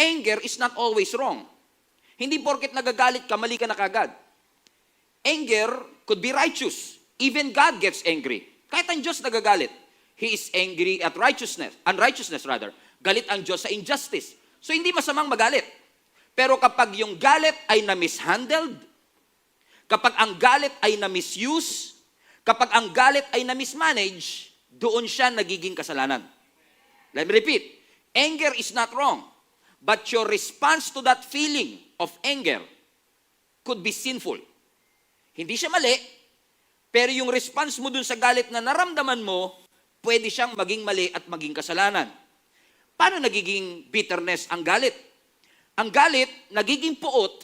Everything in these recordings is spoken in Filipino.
anger is not always wrong. Hindi porket nagagalit ka, mali ka na kagad. Anger could be righteous. Even God gets angry. Kahit ang Diyos nagagalit, He is angry at unrighteousness rather. Galit ang Diyos sa injustice. So hindi masamang magalit. Pero kapag yung galit ay na-mishandled, kapag ang galit ay na-misuse, kapag ang galit ay na-mismanage, doon siya nagiging kasalanan. Let me repeat. Anger is not wrong. But your response to that feeling of anger could be sinful. Hindi siya mali, pero yung response mo dun sa galit na naramdaman mo, pwede siyang maging mali at maging kasalanan. Paano nagiging bitterness ang galit? Ang galit, nagiging puot,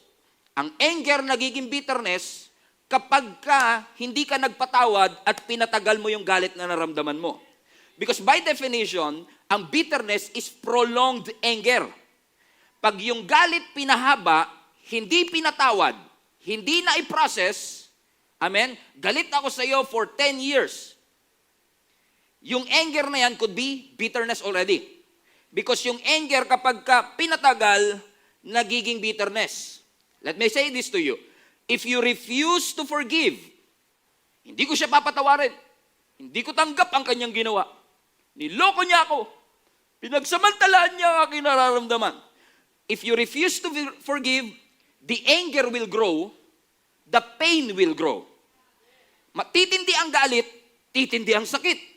ang anger, nagiging bitterness, kapag hindi ka nagpatawad at pinatagal mo yung galit na naramdaman mo. Because by definition, ang bitterness is prolonged anger. Pag yung galit pinahaba, hindi pinatawad, hindi na i-process, amen, galit ako sa iyo for 10 years. Yung anger na yan could be bitterness already. Because yung anger kapag pinatagal, nagiging bitterness. Let me say this to you. If you refuse to forgive, hindi ko siya papatawarin. Hindi ko tanggap ang kanyang ginawa. Niloko niya ako. Pinagsamantalaan niya ang aking nararamdaman. If you refuse to forgive, the anger will grow, the pain will grow. Titindi ang galit, titindi ang sakit.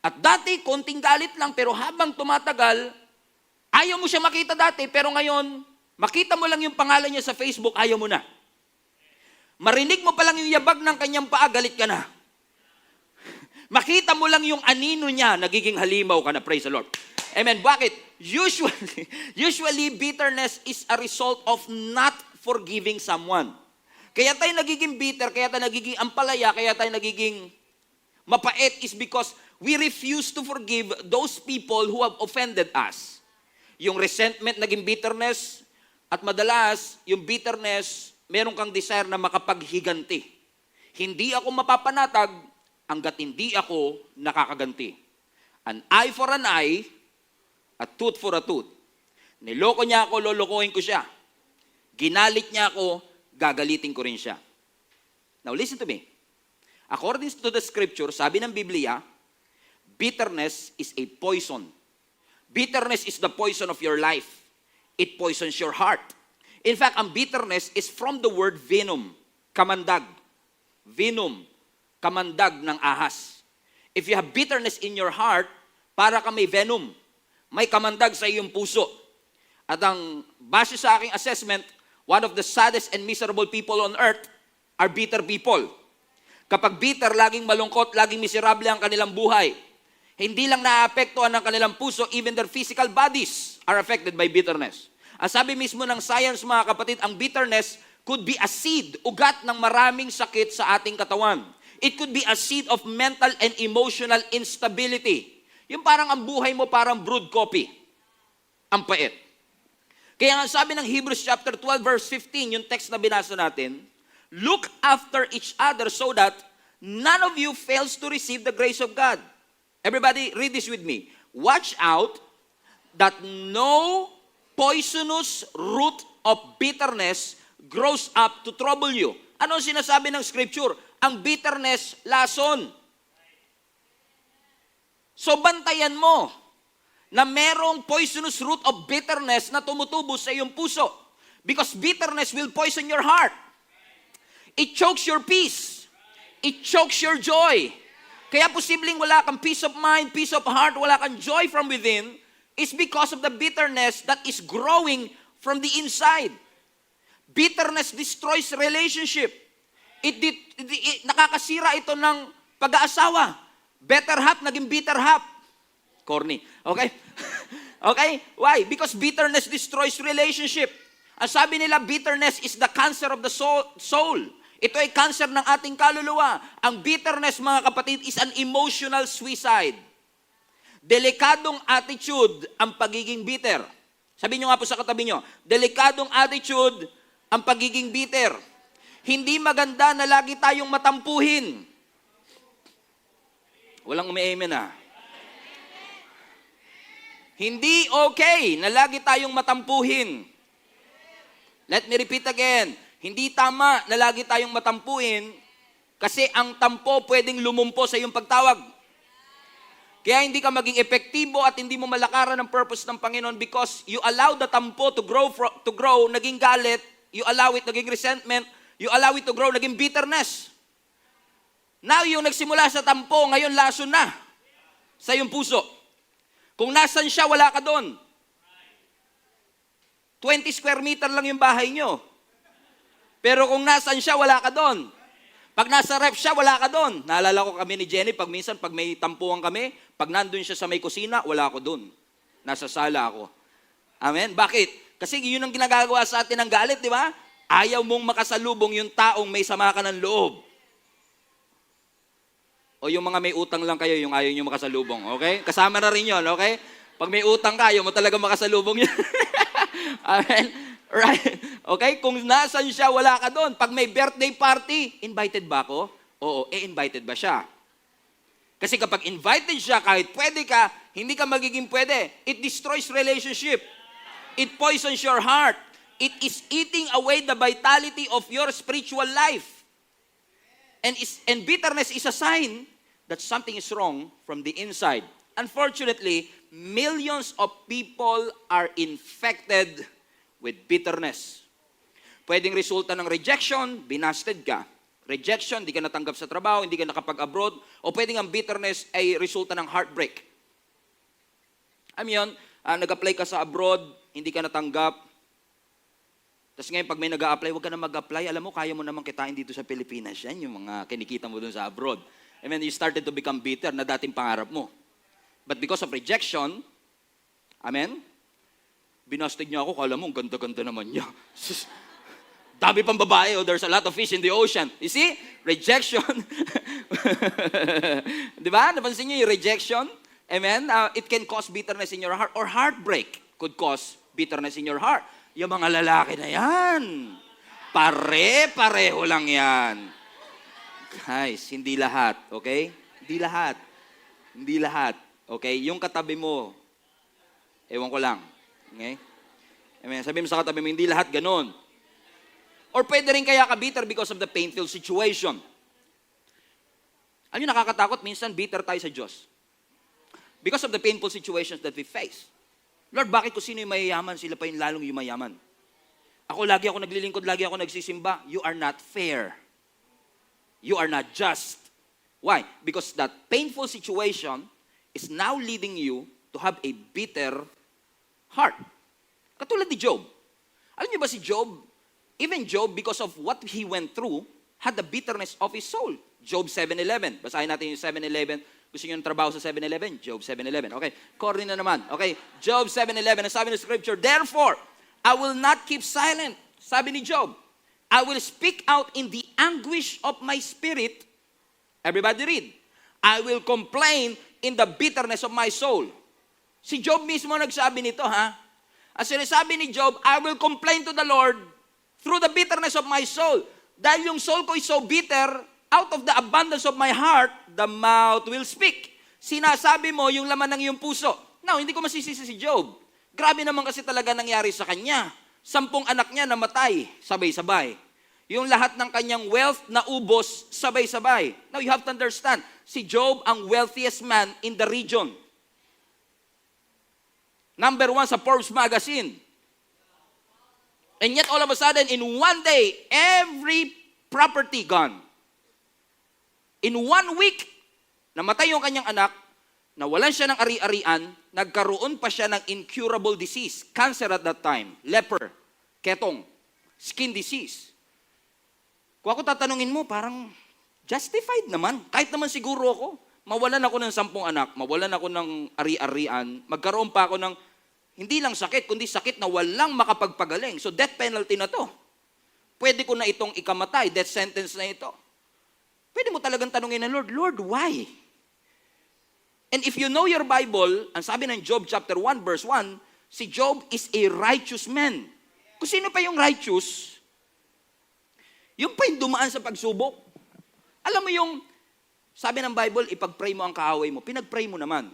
At dati, konting galit lang, pero habang tumatagal, ayaw mo siya makita dati, pero ngayon, makita mo lang yung pangalan niya sa Facebook, ayaw mo na. Marinig mo pa lang yung yabag ng kanyang paa, galit ka na. Makita mo lang yung anino niya, nagiging halimaw ka na, praise the Lord. Amen. Bakit? Usually, bitterness is a result of not forgiving someone. Kaya tayo nagiging bitter, kaya tayo nagiging ampalaya, kaya tayo nagiging mapait is because we refuse to forgive those people who have offended us. Yung resentment naging bitterness, at madalas, yung bitterness, meron kang desire na makapaghiganti. Hindi ako mapapanatag hanggat hindi ako nakakaganti. An eye for an eye, a tooth for a tooth. Niloko niya ako, lolokohin ko siya. Ginalit niya ako, gagalitin ko rin siya. Now listen to me. According to the scripture, sabi ng Biblia, bitterness is a poison. Bitterness is the poison of your life. It poisons your heart. In fact, ang bitterness is from the word venom, kamandag. Venom, kamandag ng ahas. If you have bitterness in your heart, para ka may venom. May kamandag sa iyong puso. At ang base sa aking assessment, one of the saddest and miserable people on earth are bitter people. Kapag bitter, laging malungkot, laging miserable ang kanilang buhay. Hindi lang naapektuhan ng kanilang puso, even their physical bodies are affected by bitterness. Ang sabi mismo ng science, mga kapatid, ang bitterness could be a seed, ugat ng maraming sakit sa ating katawan. It could be a seed of mental and emotional instability. Yung parang ang buhay mo parang brewed coffee. Ang pait. Kaya nga sabi ng Hebrews chapter 12 verse 15, yung text na binasa natin, look after each other so that none of you fails to receive the grace of God. Everybody, read this with me. Watch out that no poisonous root of bitterness grows up to trouble you. Ano ang sinasabi ng scripture? Ang bitterness, lason. So bantayan mo na merong poisonous root of bitterness na tumutubo sa iyong puso. Because bitterness will poison your heart. It chokes your peace. It chokes your joy. Kaya posibleng wala kang peace of mind, peace of heart, wala kang joy from within, is because of the bitterness that is growing from the inside. Bitterness destroys relationship. Nakakasira ito ng pag-aasawa. Better half, naging bitter half. Corny. Okay? Okay? Why? Because bitterness destroys relationship. Ang sabi nila, bitterness is the cancer of the soul. Ito ay cancer ng ating kaluluwa. Ang bitterness, mga kapatid, is an emotional suicide. Delikadong attitude ang pagiging bitter. Sabi nyo nga po sa katabi nyo, delikadong attitude ang pagiging bitter. Hindi maganda na lagi tayong matampuhin. Walang umi-amen ah. Hindi okay na lagi tayong matampuhin. Let me repeat again. Hindi tama na lagi tayong matampuhin kasi ang tampo pwedeng lumumpo sa iyong pagtawag. Kaya hindi ka maging epektibo at hindi mo malakaran ang purpose ng Panginoon because you allow the tampo to grow, naging galit, you allow it, naging resentment, you allow it to grow, naging bitterness. Now, yung nagsimula sa tampo, ngayon lason na sa iyong puso. Kung nasan siya, wala ka doon. 20 square meter lang yung bahay nyo. Pero kung nasan siya, wala ka doon. Pag nasa ref siya, wala ka doon. Naalala ko kami ni Jenny, pag may tampuhan kami, pag nandun siya sa may kusina, wala ako doon. Nasa sala ako. Amen? Bakit? Kasi yun ang ginagawa sa atin ng galit, di ba? Ayaw mong makasalubong yung taong may sama ka ng loob. O yung mga may utang lang kayo, yung ayaw nyo makasalubong, okay? Kasama na rin yun, okay? Pag may utang ka, ayaw mo talaga makasalubong yun. Amen? Right? Okay? Kung nasan siya, wala ka doon. Pag may birthday party, invited ba ako? Oo, invited ba siya? Kasi kapag invited siya, kahit pwede ka, hindi ka magiging pwede. It destroys relationship. It poisons your heart. It is eating away the vitality of your spiritual life. And bitterness is a sign that something is wrong from the inside. Unfortunately, millions of people are infected with bitterness. Pwedeng resulta ng rejection, binasted ka. Rejection, hindi ka natanggap sa trabaho, hindi ka nakapag-abroad. O pwedeng ang bitterness ay resulta ng heartbreak. Yun, nag-apply ka sa abroad, hindi ka natanggap. Tapos ngayon, pag may nag-a-apply, huwag ka na mag-apply. Alam mo, kaya mo naman kitain dito sa Pilipinas. Yan yung mga kinikita mo dun sa abroad. And then you started to become bitter na dating pangarap mo. But because of rejection, amen, binasted niya ako, kala mo, ang ganda-ganda naman niya. Dami pang babae, there's a lot of fish in the ocean. You see? Rejection. Di ba? Napansin niyo yung rejection? Amen? It can cause bitterness in your heart or heartbreak could cause bitterness in your heart. Yung mga lalaki na yan, pare-pareho lang yan. Guys, hindi lahat, okay? Hindi lahat. Hindi lahat, okay? Yung katabi mo, ewan ko lang, okay? Amen. Sabi mo sa katabi mo, hindi lahat ganun. Or pwede rin kaya ka bitter because of the painful situation. Ano yung nakakatakot? Minsan bitter tayo sa Diyos. Because of the painful situations that we face. Lord, bakit kung sino yung mayayaman, sila pa yung lalong yung mayaman? Lagi ako naglilingkod, lagi ako nagsisimba. You are not fair. You are not just. Why? Because that painful situation is now leading you to have a bitter heart. Katulad ni Job. Alam niyo ba si Job? Even Job, because of what he went through, had the bitterness of his soul. Job 7:11. Basahin natin yung 7:11. Gusto niyo yung trabaho sa 7-Eleven? Job 7:11. Okay, corny na naman. Okay, Job 7:11. Ang sabi ng scripture, therefore, I will not keep silent. Sabi ni Job, I will speak out in the anguish of my spirit. Everybody read. I will complain in the bitterness of my soul. Si Job mismo nagsabi nito, ha? Ang sinasabi ni Job, I will complain to the Lord through the bitterness of my soul. Dahil yung soul ko is so bitter, out of the abundance of my heart, the mouth will speak. Sinasabi mo yung laman ng iyong puso. Now, hindi ko masisisi si Job. Grabe naman kasi talaga nangyari sa kanya. 10 anak niya namatay, sabay-sabay. Yung lahat ng kanyang wealth na ubos, sabay-sabay. Now, you have to understand, si Job ang wealthiest man in the region. Number 1 sa Forbes magazine. And yet, all of a sudden, in one day, every property gone. In 1 week, namatay yung kanyang anak, nawalan siya ng ari-arian, nagkaroon pa siya ng incurable disease, cancer at that time, leper, ketong, skin disease. Kung ako tatanungin mo, parang justified naman. Kahit naman siguro ako, mawalan ako ng 10 anak, mawalan ako ng ari-arian, magkaroon pa ako ng, hindi lang sakit, kundi sakit na walang makapagpagaling. So death penalty na to. Pwede ko na itong ikamatay, death sentence na ito. Pwede mo talagang tanungin na, Lord, why? And if you know your Bible, ang sabi ng Job chapter 1 verse 1, si Job is a righteous man. Kung sino pa yung righteous, yung pa yung dumaan sa pagsubok. Alam mo yung, sabi ng Bible, ipag-pray mo ang kaaway mo. Pinag-pray mo naman.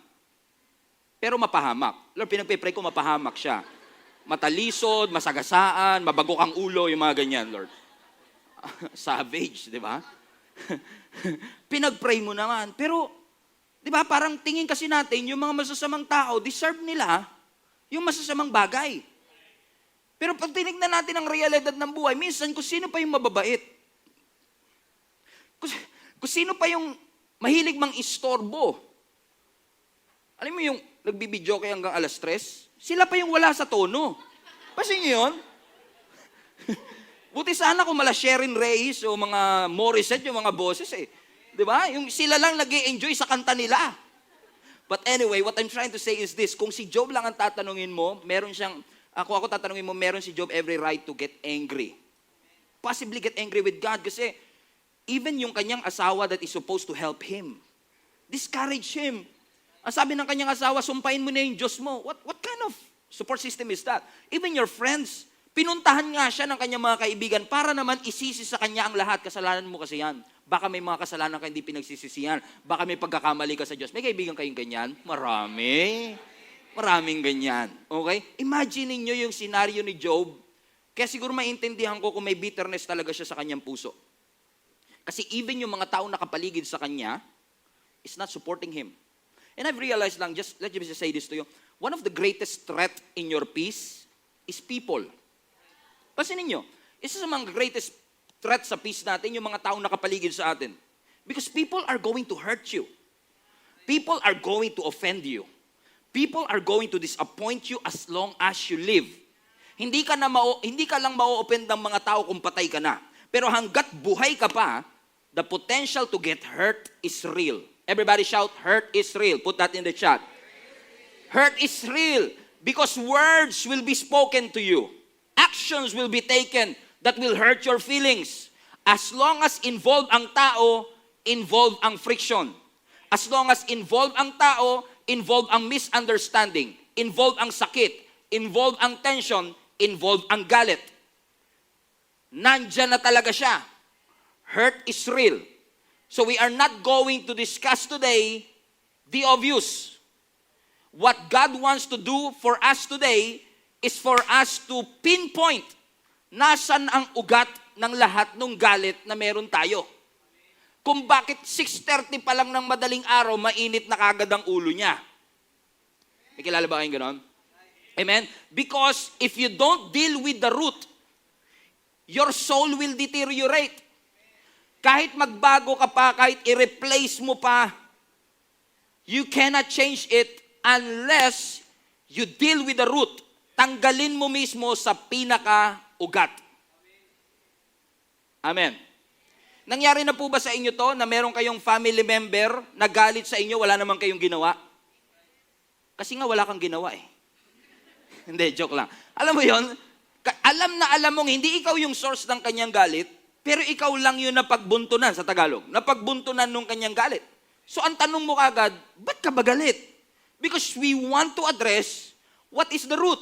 pero mapahamak. Lord, pinagpipray ko mapahamak siya. Matalisod, masagasaan, mabagok ang ulo, yung mga ganyan, Lord. Savage, di ba? Pinagpray mo naman. Pero, di ba, parang tingin kasi natin, yung mga masasamang tao, deserve nila yung masasamang bagay. Pero pag tinignan natin ang realidad ng buhay, minsan kung sino pa yung mababait, kung sino pa yung mahilig mang istorbo, alam mo yung nagbibidyo kayo hanggang 3:00, sila pa yung wala sa tono. Pasin nyo yun? Buti sana kung mala Sherin Reyes o mga Morissette, yung mga boses eh. Di ba? Yung sila lang nag-i-enjoy sa kanta nila. But anyway, what I'm trying to say is this, kung si Job lang ang tatanungin mo, meron siyang, kung ako tatanungin mo, meron si Job every right to get angry. Possibly get angry with God kasi even yung kanyang asawa that is supposed to help him, discourage him. Ang sabi ng kanyang asawa, sumpahin mo na yung Diyos mo. What kind of support system is that? Even your friends, pinuntahan nga siya ng kanyang mga kaibigan para naman isisi sa kanya ang lahat. Kasalanan mo kasi yan. Baka may mga kasalanan ka hindi pinagsisisihan. Baka may pagkakamali ka sa Diyos. May kaibigan kayong ganyan? Marami. Maraming ganyan. Okay? Imagine niyo yung senaryo ni Job. Kaya siguro maintindihan ko kung may bitterness talaga siya sa kanyang puso. Kasi even yung mga taong nakapaligid sa kanya is not supporting him. And I've realized lang, let me just say this to you, one of the greatest threat in your peace is people. Pansinin nyo, isa sa mga greatest threat sa peace natin, yung mga taong nakapaligid sa atin. Because people are going to hurt you. People are going to offend you. People are going to disappoint you as long as you live. Hindi ka lang mau-offend ng mga tao kung patay ka na. Pero hanggat buhay ka pa, the potential to get hurt is real. Everybody shout, hurt is real. Put that in the chat. Hurt is real because words will be spoken to you. Actions will be taken that will hurt your feelings. As long as involved ang tao, involved ang friction. As long as involved ang tao, involved ang misunderstanding, involved ang sakit, involved ang tension, involved ang galit. Nandyan na talaga siya. Hurt is real. So we are not going to discuss today the obvious. What God wants to do for us today is for us to pinpoint nasan ang ugat ng lahat ng galit na meron tayo. Kung bakit 6:30 pa lang ng madaling araw, mainit na kagad ang ulo niya. May kilala ba kayong ganon? Amen? Because if you don't deal with the root, your soul will deteriorate. Kahit magbago ka pa, kahit i-replace mo pa, you cannot change it unless you deal with the root. Tanggalin mo mismo sa pinaka-ugat. Amen. Nangyari na po ba sa inyo to na meron kayong family member na galit sa inyo, wala naman kayong ginawa? Kasi nga wala kang ginawa eh. Hindi, joke lang. Alam mo yon? Alam mong hindi ikaw yung source ng kanyang galit, pero ikaw lang yun napagbuntunan sa Tagalog. Napagbuntunan nung kanyang galit. So ang tanong mo kagad, ba't ka ba galit? Because we want to address what is the root.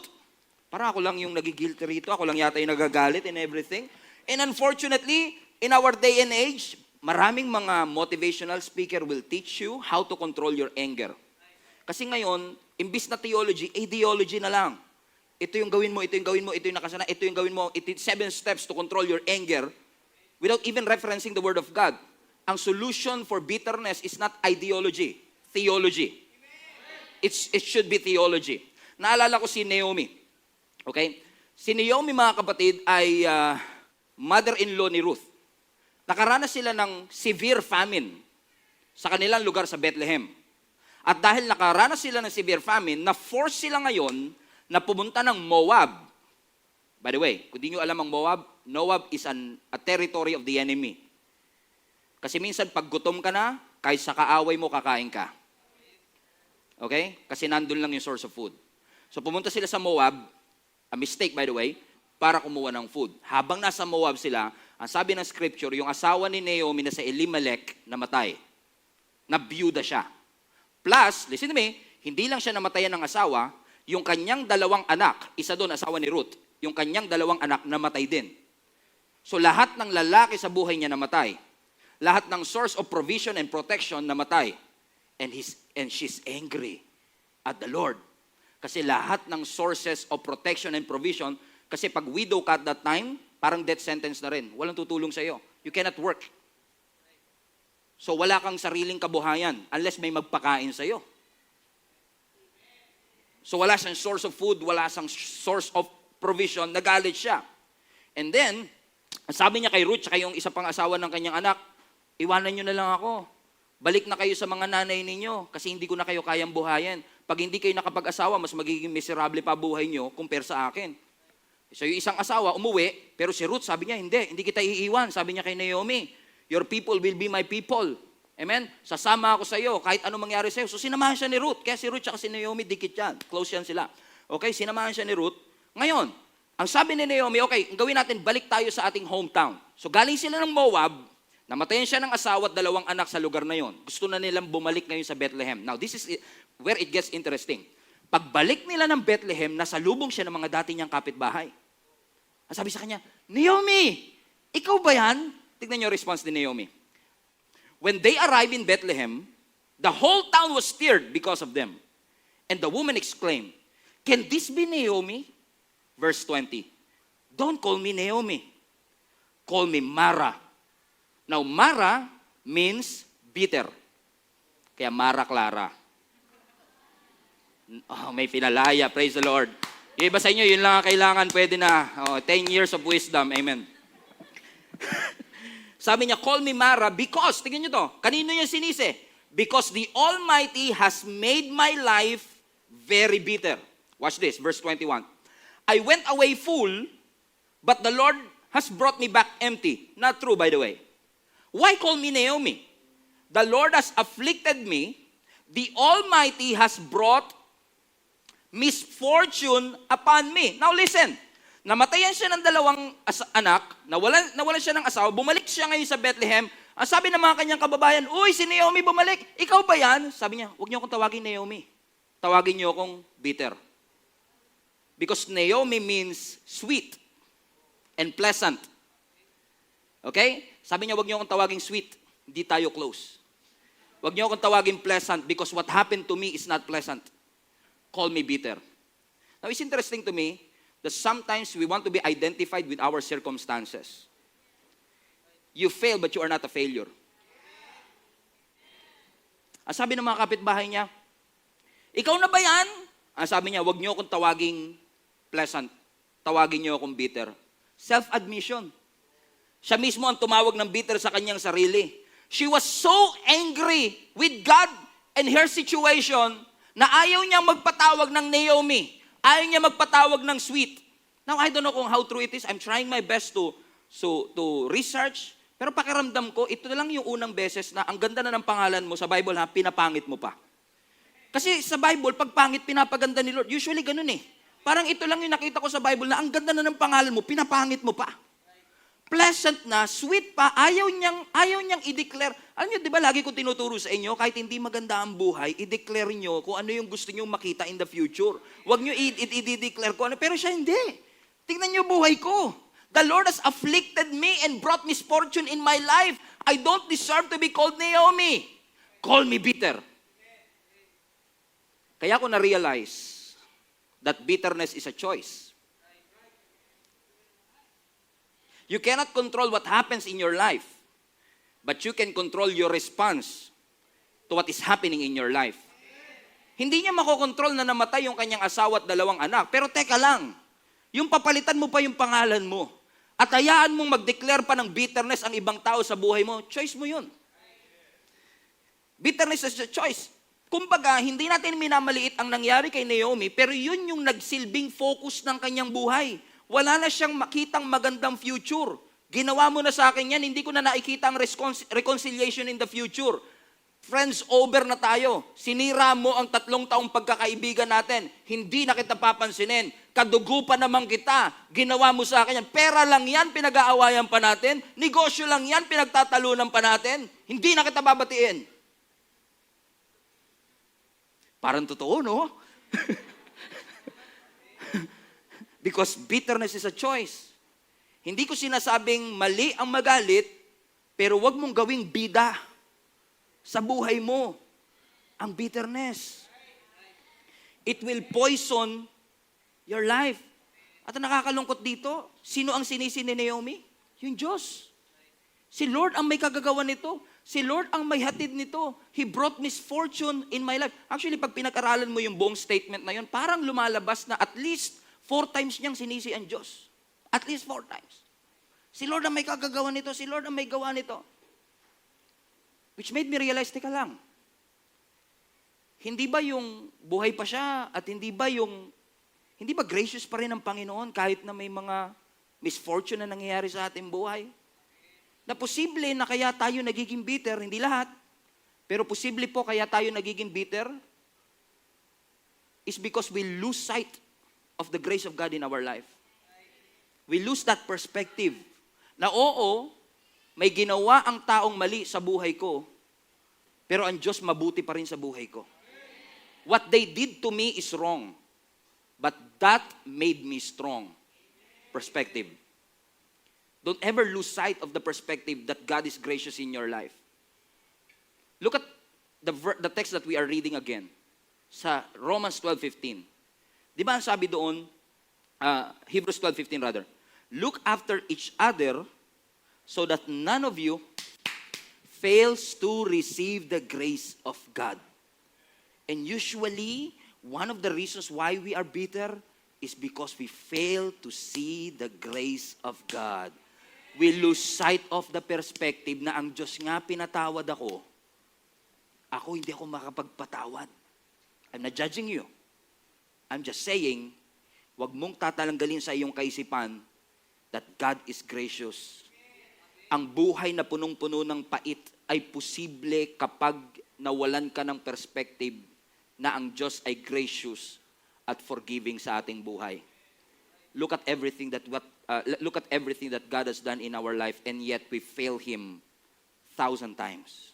Para ako lang yung nagigilty rito, ako lang yata yung nagagalit and everything. And unfortunately, in our day and age, maraming mga motivational speaker will teach you how to control your anger. Kasi ngayon, imbis na theology, ideology na lang. Ito yung gawin mo, ito yung gawin mo, ito yung nakasana, ito yung gawin mo, 7 steps to control your anger without even referencing the Word of God. Ang solution for bitterness is not ideology, theology. It should be theology. Naalala ko si Naomi. Okay? Si Naomi, mga kapatid, ay mother-in-law ni Ruth. Nakaranas sila ng severe famine sa kanilang lugar sa Bethlehem. At dahil nakaranas sila ng severe famine, na-force sila ngayon na pumunta ng Moab. By the way, kung di nyo alam ang Moab is a territory of the enemy. Kasi minsan pag gutom ka na, kahit sa kaaway mo, kakain ka. Okay? Kasi nandun lang yung source of food. So pumunta sila sa Moab, a mistake by the way, para kumuha ng food. Habang nasa Moab sila, ang sabi ng scripture, yung asawa ni Naomi na sa Elimelech namatay. Nabiyuda siya. Plus, listen to me, hindi lang siya namatayan ng asawa, yung kanyang 2 anak, isa doon asawa ni Ruth, yung kanyang 2 anak namatay din. So lahat ng lalaki sa buhay niya namatay. Lahat ng source of provision and protection namatay. And she's angry. at the Lord. Kasi lahat ng sources of protection and provision, kasi pag widow ka at that time, parang death sentence na rin. Walang tutulong sa iyo. You cannot work. So wala kang sariling kabuhayan unless may magpakain sa iyo. So wala siyang source of food, wala siyang source of provision, nagalit siya. And then, sabi niya kay Ruth, tsaka yung isa pang asawa ng kanyang anak, iwanan niyo na lang ako. Balik na kayo sa mga nanay ninyo kasi hindi ko na kayo kayang buhayin. Pag hindi kayo nakapag-asawa, mas magiging miserable pa buhay niyo compare sa akin. So yung isang asawa, umuwi, pero si Ruth, sabi niya, hindi kita iiwan. Sabi niya kay Naomi, your people will be my people. Amen? Sasama ako sa iyo, kahit anong mangyari sa iyo. So sinamahan siya ni Ruth. Kaya si Ruth at si Naomi, dikit yan. Close yan sila. Okay, sinamahan siya ni Ruth. Ngayon, ang sabi ni Naomi, okay, gawin natin, balik tayo sa ating hometown. So galing sila ng Moab, namatayan siya ng asawa at 2 anak sa lugar na yon. Gusto na nilang bumalik ngayon sa Bethlehem. Now, this is where it gets interesting. Pagbalik nila ng Bethlehem, nasalubong siya ng mga dati niyang kapitbahay. Ang sabi sa kanya, Naomi, ikaw ba yan? Tignan niyo yung response ni Naomi. When they arrived in Bethlehem, the whole town was stirred because of them. And the woman exclaimed, can this be Naomi? Verse 20, don't call me Naomi. Call me Mara. Now, Mara means bitter. Kaya Mara Clara. Oh, may pinalaya. Praise the Lord. Yung iba sa inyo, yun lang ang kailangan. Pwede na. 10 years of wisdom. Amen. Sabi niya, call me Mara because, tingnan niyo to, kanino niya sinisi? Because the Almighty has made my life very bitter. Watch this, verse 21. I went away full, but the Lord has brought me back empty. Not true, by the way. Why call me Naomi? The Lord has afflicted me. The Almighty has brought misfortune upon me. Now listen, namatayan siya ng 2 anak, nawalan siya ng asawa, bumalik siya ngayon sa Bethlehem. Ang sabi ng mga kanyang kababayan, uy, si Naomi bumalik, ikaw ba yan? Sabi niya, huwag niyo akong tawagin Naomi. Tawagin niyo akong bitter. Because Naomi means sweet and pleasant. Okay? Sabi niya, huwag niyo akong tawaging sweet. Hindi tayo close. Huwag niyo akong tawaging pleasant because what happened to me is not pleasant. Call me bitter. Now, it's interesting to me that sometimes we want to be identified with our circumstances. You fail, but you are not a failure. Ang sabi ng mga kapitbahay niya, ikaw na ba yan? Ang sabi niya, huwag niyo akong tawaging pleasant. Tawagin niyo akong bitter. Self-admission. Siya mismo ang tumawag ng bitter sa kanyang sarili. She was so angry with God and her situation na ayaw niya magpatawag ng Naomi. Ayaw niya magpatawag ng sweet. Now, I don't know kung how true it is. I'm trying my best to research. Pero pakiramdam ko, ito na lang yung unang beses na ang ganda na ng pangalan mo sa Bible, ha, pinapangit mo pa. Kasi sa Bible, pag pangit, pinapaganda ni Lord. Usually ganun eh. Parang ito lang yung nakita ko sa Bible na ang ganda na ng pangalan mo, pinapangit mo pa. Pleasant na, sweet pa, ayaw niyang i-declare. Alam niyo, di ba lagi ko tinuturo sa inyo, kahit hindi maganda ang buhay, i-declare niyo kung ano yung gusto niyo makita in the future. Huwag niyo i-declare kung ano. Pero siya hindi. Tingnan niyo buhay ko. The Lord has afflicted me and brought misfortune in my life. I don't deserve to be called Naomi. Call me bitter. Kaya ko na-realize that bitterness is a choice. You cannot control what happens in your life, but you can control your response to what is happening in your life. Hindi niya makokontrol na namatay yung kanyang asawa at 2 anak. Pero teka lang, yung papalitan mo pa yung pangalan mo at hayaan mong mag-declare pa ng bitterness ang ibang tao sa buhay mo, choice mo yun. Bitterness is a choice. Kumbaga, hindi natin minamaliit ang nangyari kay Naomi, pero yun yung nagsilbing focus ng kanyang buhay. Wala na siyang makitang magandang future. Ginawa mo na sa akin yan, hindi ko na nakikita ang reconciliation in the future. Friends, over na tayo. Sinira mo ang 3 taong pagkakaibigan natin. Hindi na kita papansinin. Kadugo pa naman kita. Ginawa mo sa akin yan. Pera lang yan, pinag-aawayan pa natin. Negosyo lang yan, pinagtatalunan pa natin. Hindi na kita babatiin. Parang totoo, no? Because bitterness is a choice. Hindi ko sinasabing mali ang magalit, pero wag mong gawing bida sa buhay mo ang bitterness. It will poison your life. At ang nakakalungkot dito, sino ang sinisi ni Naomi? Yung Diyos. Si Lord ang may kagagawa nito. Si Lord ang may hatid nito. He brought misfortune in my life. Actually, pag pinag-aralan mo yung buong statement na yun, parang lumalabas na at least 4 times niyang sinisi ang Diyos. At least 4 times. Si Lord ang may kagagawa nito. Si Lord ang may gawa nito. Which made me realize, teka lang, hindi ba yung buhay pa siya at hindi ba gracious pa rin ang Panginoon kahit na may mga misfortune na nangyayari sa ating buhay? Na posible na kaya tayo nagiging bitter, hindi lahat, pero posible po kaya tayo nagiging bitter is because we lose sight of the grace of God in our life. We lose that perspective na oo, may ginawa ang taong mali sa buhay ko, pero ang Diyos mabuti pa rin sa buhay ko. What they did to me is wrong, but that made me strong. Perspective. Don't ever lose sight of the perspective that God is gracious in your life. Look at the text that we are reading again. Sa Romans 12:15. Di ba ang sabi doon, Hebrews 12:15 rather, look after each other so that none of you fails to receive the grace of God. And usually, one of the reasons why we are bitter is because we fail to see the grace of God. We lose sight of the perspective na ang Diyos nga pinatawad ako hindi ako makapagpatawad. I'm not judging you. I'm just saying, wag mong tatalanggalin sa iyong kaisipan that God is gracious. Ang buhay na punong-puno ng pait ay posible kapag nawalan ka ng perspective na ang Diyos ay gracious at forgiving sa ating buhay. Look at everything that God has done in our life, and yet we fail Him 1,000 times,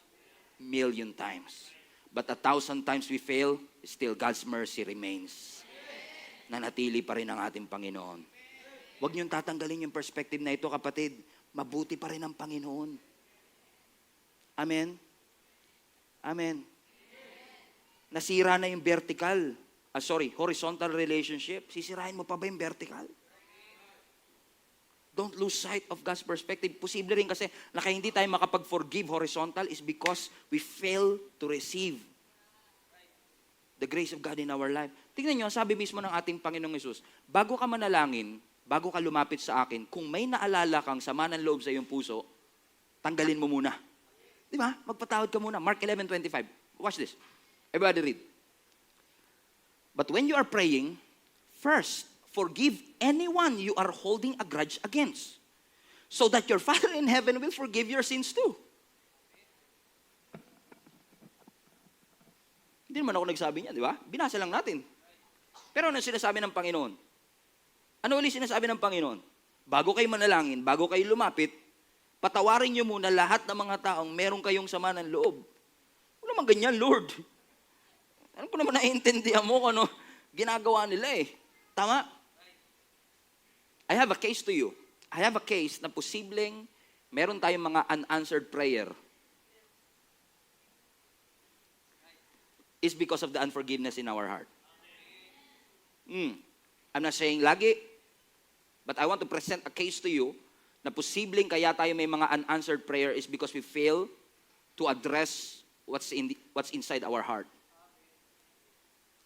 1,000,000 times. But 1,000 times we fail, still God's mercy remains. Nanatili pa rin ang ating Panginoon. Huwag niyong tatanggalin yung perspective na ito, kapatid. Mabuti pa rin ang Panginoon. Amen? Amen. Nasira na yung horizontal relationship. Sisirain mo pa ba yung vertical? Don't lose sight of God's perspective. Posible rin kasi na kaya hindi tayo makapag-forgive horizontal is because we fail to receive the grace of God in our life. Tingnan nyo, sabi mismo ng ating Panginoong Hesus, bago ka manalangin, bago ka lumapit sa akin, kung may naalala kang sama ng loob sa iyong puso, tanggalin mo muna. Di ba? Magpatawad ka muna. Mark 11:25. Watch this. Everybody read. But when you are praying, first, forgive anyone you are holding a grudge against, so that your Father in heaven will forgive your sins too. Hindi naman ako nagsabi niya, di ba? Binasa lang natin. Pero ano sinasabi ng Panginoon? Ano ulit sinasabi ng Panginoon? Bago kayo manalangin, bago kayo lumapit, patawarin niyo muna lahat ng mga taong meron kayong sama ng loob. Wala naman ganyan, Lord. Ano ko naman naiintindihan mo kung ano ginagawa nila eh. Tama? I have a case to you. I have a case na posibleng meron tayong mga unanswered prayer. Is because of the unforgiveness in our heart. I'm not saying lagi, but I want to present a case to you na posibleng kaya tayo may mga unanswered prayer is because we fail to address what's inside our heart.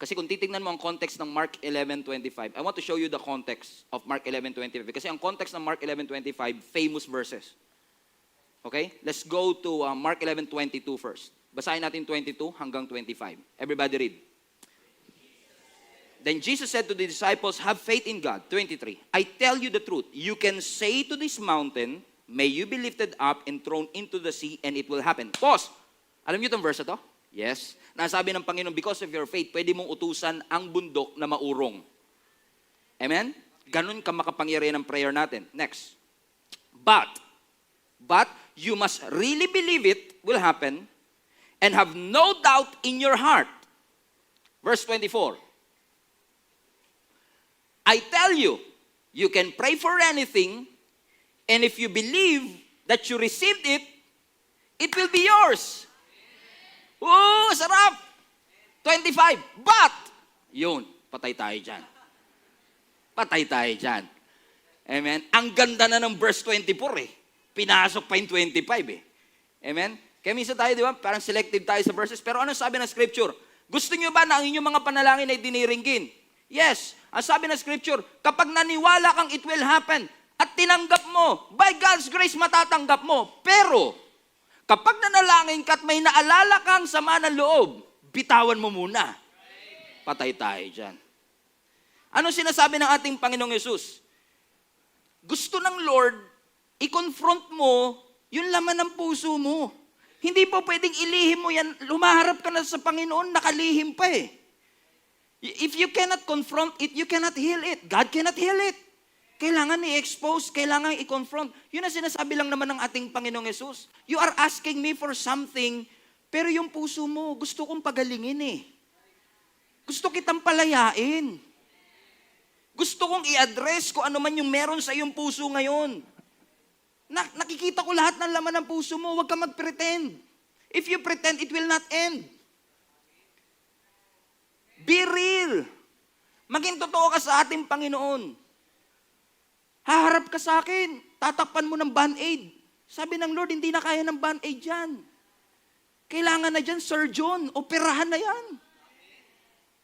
Kasi kung titignan mo ang context ng Mark 11:25, I want to show you the context of Mark 11:25. Kasi ang context ng Mark 11:25, famous verses. Okay? Let's go to Mark 11:22 first. Basahin natin 22 hanggang 25. Everybody read. Then Jesus said to the disciples, have faith in God. 23. I tell you the truth. You can say to this mountain, may you be lifted up and thrown into the sea, and it will happen. Pause. Alam niyo itong verse na to? Yes. Nasabi ng Panginoon, because of your faith, pwede mong utusan ang bundok na maurong. Amen? Ganun ka makapangyarihan ng prayer natin. Next. But you must really believe it will happen and have no doubt in your heart. Verse 24. I tell you, you can pray for anything, and if you believe that you received it, it will be yours. Sarap! 25. But, Yun, patay tayo dyan. Patay tayo dyan. Amen? Ang ganda na ng verse 24 eh. Pinasok pa yung 25 eh. Amen? Kaya minsan tayo, di ba, parang selective tayo sa verses. Pero ano sabi ng scripture? Gusto nyo ba na ang inyong mga panalangin ay diniringgin? Yes. Ang sabi ng scripture, kapag naniwala kang it will happen at tinanggap mo, by God's grace matatanggap mo. Pero, kapag nanalangin ka at may naalala kang sama ng loob, bitawan mo muna. Patay tayo dyan. Ano sinasabi ng ating Panginoong Yesus? Gusto ng Lord, i-confront mo yung laman ng puso mo. Hindi po pwedeng ilihim mo yan. Lumaharap ka na sa Panginoon, nakalihim pa eh. If you cannot confront it, you cannot heal it. God cannot heal it. Kailangan i-expose, kailangan i-confront. Yun ang sinasabi lang naman ng ating Panginoong Yesus. You are asking me for something, pero yung puso mo, gusto kong pagalingin eh. Gusto kitang palayain. Gusto kong i-address kung ano man yung meron sa iyong puso ngayon. Nakikita ko lahat ng laman ng puso mo. Huwag ka mag-pretend. If you pretend, it will not end. Be real. Maging totoo ka sa ating Panginoon. Haharap ka sa akin. Tatakpan mo ng band-aid. Sabi ng Lord, hindi na kaya ng band-aid yan. Kailangan na dyan, surgeon. Operahan na yan.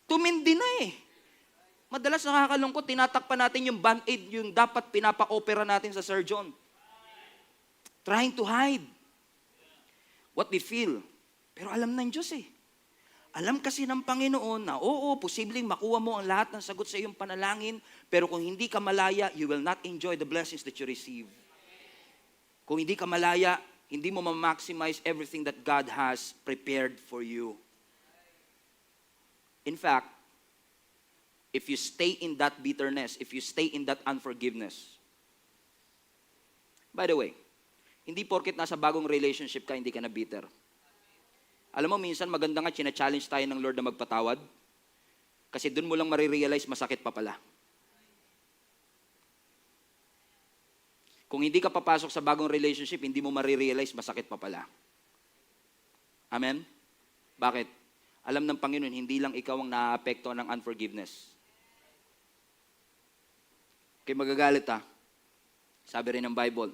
Tumindi na eh. Madalas nakakalungkot, tinatakpan natin yung band-aid, yung dapat pinapa-opera natin sa surgeon. Trying to hide what we feel. Pero alam ng Diyos eh. Alam kasi ng Panginoon na oo, posibleng makuha mo ang lahat ng sagot sa iyong panalangin, pero kung hindi ka malaya, you will not enjoy the blessings that you receive. Kung hindi ka malaya, hindi mo ma-maximize everything that God has prepared for you. In fact, if you stay in that bitterness, if you stay in that unforgiveness. By the way, hindi porket nasa bagong relationship ka, hindi ka na bitter. Alam mo, minsan maganda nga, china-challenge tayo ng Lord na magpatawad. Kasi dun mo lang marirealize, masakit pa pala. Kung hindi ka papasok sa bagong relationship, hindi mo marirealize, masakit pa pala. Amen? Bakit? Alam ng Panginoon, hindi lang ikaw ang naaapekto ng unforgiveness. Kaya magagalit ha. Sabi rin ng Bible,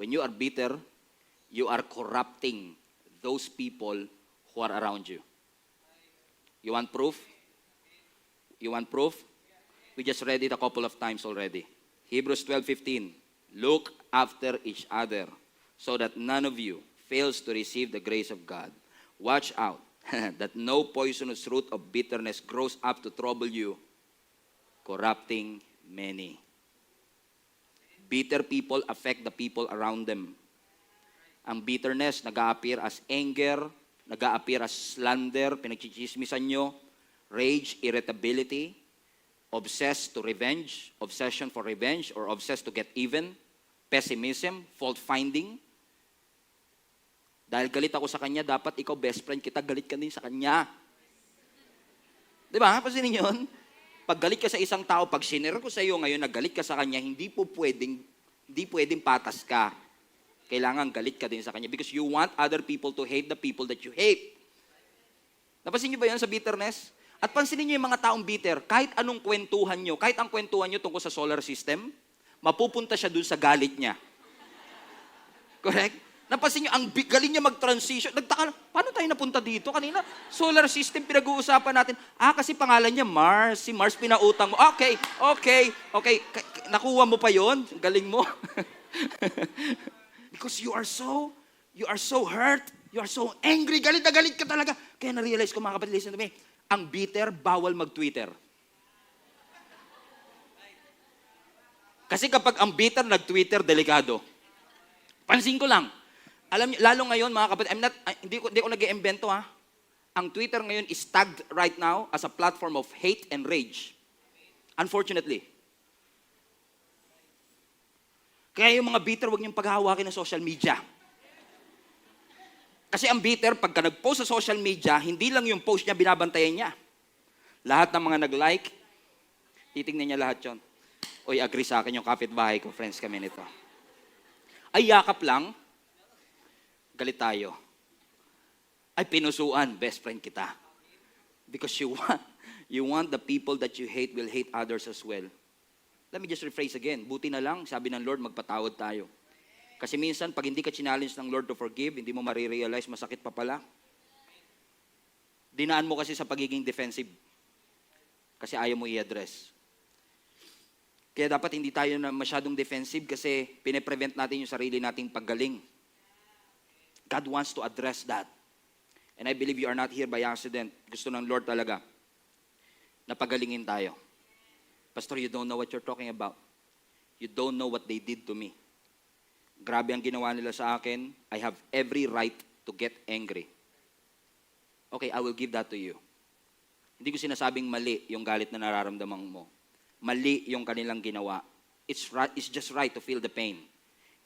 when you are bitter, you are corrupting those people who are around you. You want proof? You want proof? We just read it a couple of times already. Hebrews 12:15. Look after each other so that none of you fails to receive the grace of God. Watch out that no poisonous root of bitterness grows up to trouble you, corrupting many. Bitter people affect the people around them. Ang bitterness nag-a-appear as anger, nag-a-appear as slander, pinagchichismisan nyo, rage, irritability, obsessed to revenge, obsession for revenge, or obsessed to get even, pessimism, fault-finding. Dahil galit ako sa kanya, dapat ikaw best friend kita, galit ka din sa kanya. Di ba? Pasinin yun? Pag galit ka sa isang tao, pag sinira ko sa iyo ngayon, nagalit ka sa kanya, hindi pwedeng patas ka. Kailangan galit ka din sa kanya because you want other people to hate the people that you hate. Napansin niyo ba yan sa bitterness? At pansinin niyo yung mga taong bitter, kahit anong kwentuhan niyo, kahit ang kwentuhan niyo tungkol sa solar system, mapupunta siya dun sa galit niya. Correct? Napansin niyo, ang galing niya mag-transition. Nagtaka, paano tayo napunta dito? Kanina, solar system pinag-uusapan natin. Kasi pangalan niya Mars. Si Mars pinautang mo. Okay. Nakuha mo pa yon? Galing mo. Because you are so hurt. You are so angry. Galit na galit ka talaga. Kaya na-realize ko, mga kapatid, listen to me. Ang bitter, bawal mag-Twitter. Kasi kapag ang bitter nag-Twitter, delikado. Pansin ko lang. Alam niyo, lalo ngayon, mga kapatid, hindi ko nag-iimbento ha. Ang Twitter ngayon is tagged right now as a platform of hate and rage. Unfortunately. Kaya yung mga bitter, huwag niyong paghahawakin ng social media. Kasi ang bitter, pagka nag-post sa social media, hindi lang yung post niya, binabantayan niya. Lahat ng mga nag-like, titignan niya lahat yon. Oy, agree sa akin yung kapitbahay ko, friends kami nito. Ay, yakap lang, galit tayo. Ay, pinusuan, best friend kita. Because You want the people that you hate will hate others as well. Let me just rephrase again. Buti na lang, sabi ng Lord, magpatawad tayo. Kasi minsan, pag hindi ka challenge ng Lord to forgive, hindi mo marirealize, masakit pa pala. Dinaan mo kasi sa pagiging defensive. Kasi ayaw mo i-address. Kaya dapat hindi tayo na masyadong defensive kasi pine-prevent natin yung sarili nating paggaling. God wants to address that. And I believe you are not here by accident. Gusto ng Lord talaga na pagalingin tayo. Pastor, you don't know what you're talking about. You don't know what they did to me. Grabe ang ginawa nila sa akin. I have every right to get angry. Okay, I will give that to you. Hindi ko sinasabing mali yung galit na nararamdaman mo. Mali yung kanilang ginawa. It's just right to feel the pain.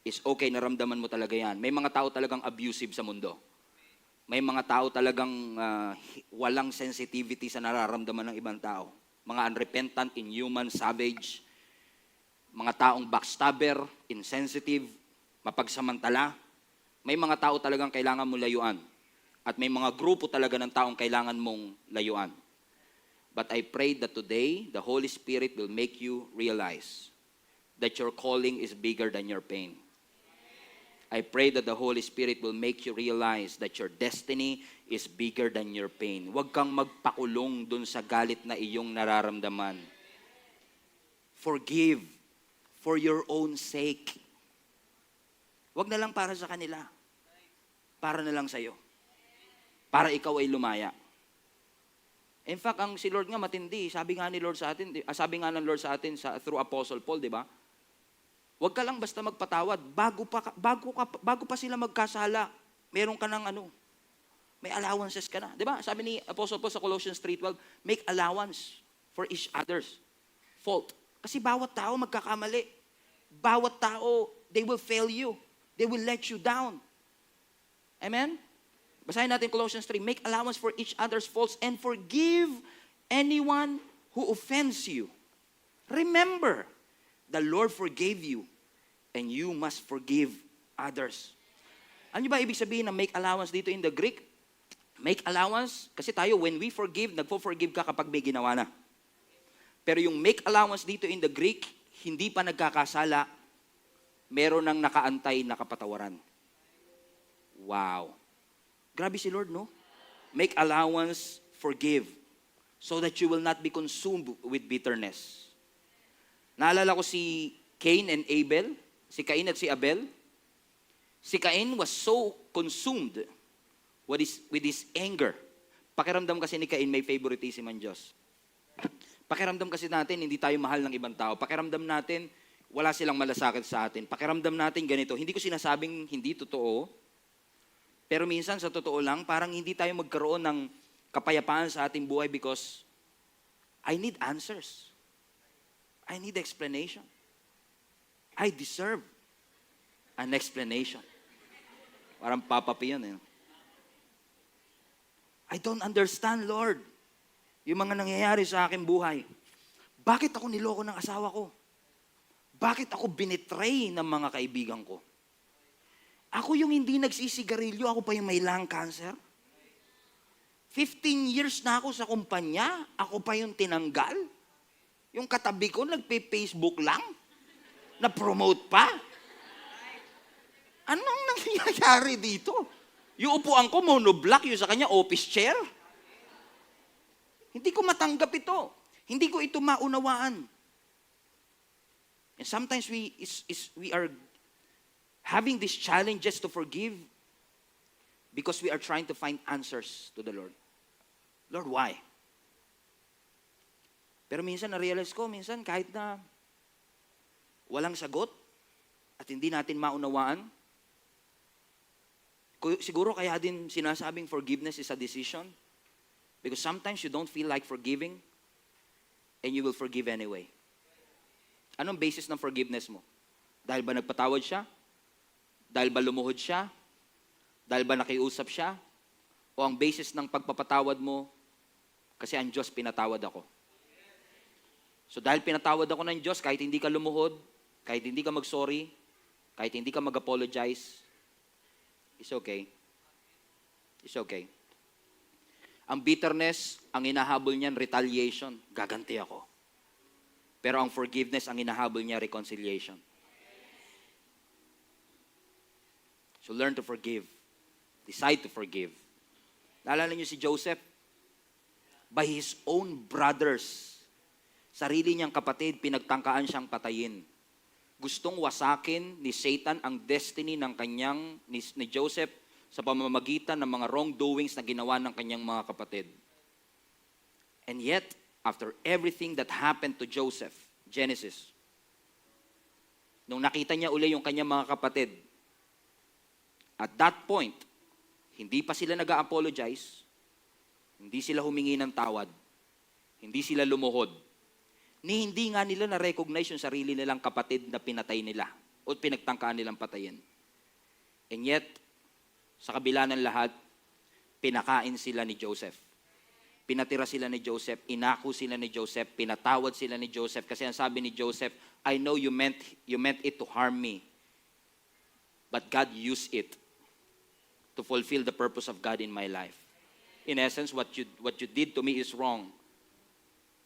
It's okay, naramdaman mo talaga yan. May mga tao talagang abusive sa mundo. May mga tao talagang walang sensitivity sa nararamdaman ng ibang tao. Mga unrepentant, inhuman, savage. Mga taong backstabber, insensitive, mapagsamantala. May mga tao talagang kailangan mo layuan. At may mga grupo talaga ng taong kailangan mong layuan. But I pray that today, the Holy Spirit will make you realize that your calling is bigger than your pain. I pray that the Holy Spirit will make you realize that your destiny is bigger than your pain. Huwag kang magpakulong dun sa galit na iyong nararamdaman. Forgive for your own sake. Huwag na lang para sa kanila. Para na lang sa'yo. Para ikaw ay lumaya. In fact, ang si Lord nga matindi. Sabi nga ng Lord sa atin through Apostle Paul, di ba? Huwag ka lang basta magpatawad. Bago pa sila magkasala, meron ka ng may allowances ka na. Di ba? Sabi ni Apostle Paul sa Colossians 3:12, make allowance for each other's fault. Kasi bawat tao magkakamali. Bawat tao, they will fail you. They will let you down. Amen? Basahin natin Colossians 3, make allowance for each other's faults and forgive anyone who offends you. Remember, the Lord forgave you, and you must forgive others. Ano ba ibig sabihin ng make allowance dito in the Greek? Make allowance, kasi tayo, when we forgive, nagpo-forgive ka kapag may ginawa na. Pero yung make allowance dito in the Greek, hindi pa nagkakasala, meron ng nakaantay na kapatawaran. Wow. Grabe si Lord, no? Make allowance, forgive, so that you will not be consumed with bitterness. Naalala ko si Cain and Abel, si Cain at si Abel. Si Cain was so consumed with his anger. Pakiramdam kasi ni Cain may favoritism ang Diyos. Pakiramdam kasi natin, hindi tayo mahal ng ibang tao. Pakiramdam natin, wala silang malasakit sa atin. Pakiramdam natin ganito. Hindi ko sinasabing hindi totoo, pero minsan sa totoo lang, parang hindi tayo magkaroon ng kapayapaan sa ating buhay because I need answers. I need explanation. I deserve an explanation. Parang Papa P yun. I don't understand, Lord, yung mga nangyayari sa aking buhay. Bakit ako niloko ng asawa ko? Bakit ako binitray ng mga kaibigan ko? Ako yung hindi nagsisigarilyo, ako pa yung may lung cancer? 15 years na ako sa kumpanya, ako pa yung tinanggal? Yung katabi ko, nagpe-Facebook lang? Na-promote pa? Anong nangyayari dito? Yung upuan ko, monoblock, yung sa kanya, office chair. Hindi ko matanggap ito. Hindi ko ito maunawaan. And sometimes we are having these challenges to forgive because we are trying to find answers to the Lord. Lord, why? Pero minsan na-realize ko, minsan kahit na walang sagot at hindi natin maunawaan, siguro kaya din sinasabing forgiveness is a decision because sometimes you don't feel like forgiving and you will forgive anyway. Anong basis ng forgiveness mo? Dahil ba nagpatawad siya? Dahil ba lumuhod siya? Dahil ba nakiusap siya? O ang basis ng pagpapatawad mo, kasi ang Diyos pinatawad ako. So dahil pinatawad ako ng Diyos, kahit hindi ka lumuhod, kahit hindi ka mag-sorry, kahit hindi ka mag-apologize, it's okay. It's okay. Ang bitterness, ang inahabol niyan, retaliation. Gaganti ako. Pero ang forgiveness, ang inahabol niya, reconciliation. So learn to forgive. Decide to forgive. Naalala niyo si Joseph? By his own brothers, sarili niyang kapatid, pinagtangkaan siyang patayin. Gustong wasakin ni Satan ang destiny ng ni Joseph sa pamamagitan ng mga wrongdoings na ginawa ng kanyang mga kapatid. And yet, after everything that happened to Joseph, Genesis, nung nakita niya uli yung kanyang mga kapatid, at that point, hindi pa sila nag-a-apologize, hindi sila humingi ng tawad, hindi sila lumuhod, ni hindi nga nila na-recognize yung sarili nilang kapatid na pinatay nila o pinagtangkaan nilang patayin. And yet, sa kabila ng lahat, pinakain sila ni Joseph. Pinatira sila ni Joseph, inako sila ni Joseph, pinatawad sila ni Joseph. Kasi ang sabi ni Joseph, I know you meant it to harm me. But God used it to fulfill the purpose of God in my life. In essence, what you did to me is wrong,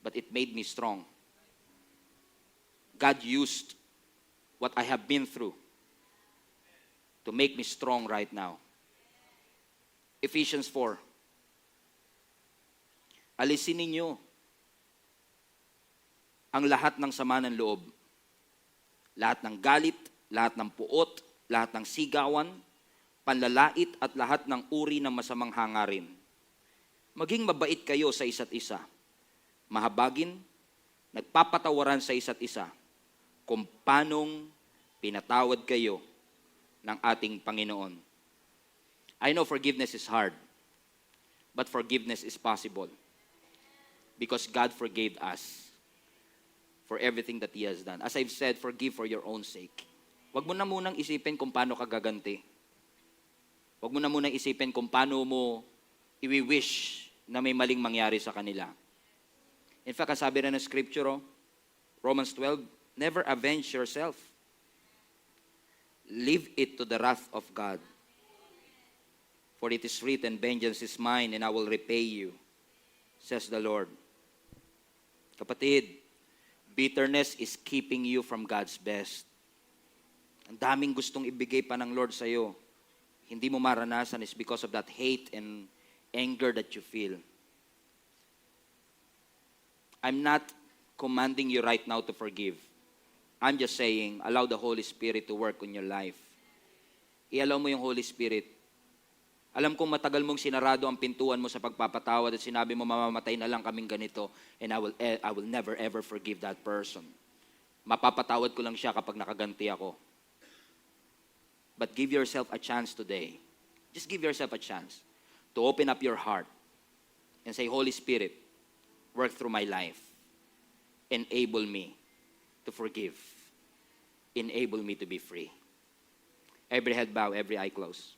but it made me strong. God used what I have been through to make me strong right now. Ephesians 4. Alisin ninyo ang lahat ng sama ng loob. Lahat ng galit, lahat ng puot, lahat ng sigawan, panlalait at lahat ng uri ng masamang hangarin. Maging mabait kayo sa isa't isa. Mahabagin, nagpapatawaran sa isa't isa kung paanong pinatawad kayo ng ating Panginoon. I know forgiveness is hard, but forgiveness is possible because God forgave us for everything that He has done. As I've said, forgive for your own sake. Huwag mo na munang isipin kung paano ka gaganti. Huwag mo na munang isipin kung paano mo i-wish na may maling mangyari sa kanila. In fact, sabi na ng scripture, Romans 12, never avenge yourself. Leave it to the wrath of God. For it is written, vengeance is mine and I will repay you, says the Lord. Kapatid, bitterness is keeping you from God's best. Ang daming gustong ibigay pa ng Lord sa'yo. Hindi mo maranasan is because of that hate and anger that you feel. I'm not commanding you right now to forgive. I'm just saying, allow the Holy Spirit to work on your life. I-allow mo yung Holy Spirit. Alam kong matagal mong sinarado ang pintuan mo sa pagpapatawad at sinabi mo, mamamatay na lang kaming ganito and I will never ever forgive that person. Mapapatawad ko lang siya kapag nakaganti ako. But give yourself a chance today. Just give yourself a chance to open up your heart and say, Holy Spirit, work through my life. Enable me to forgive. Enable me to be free. Every head bow, every eye closed.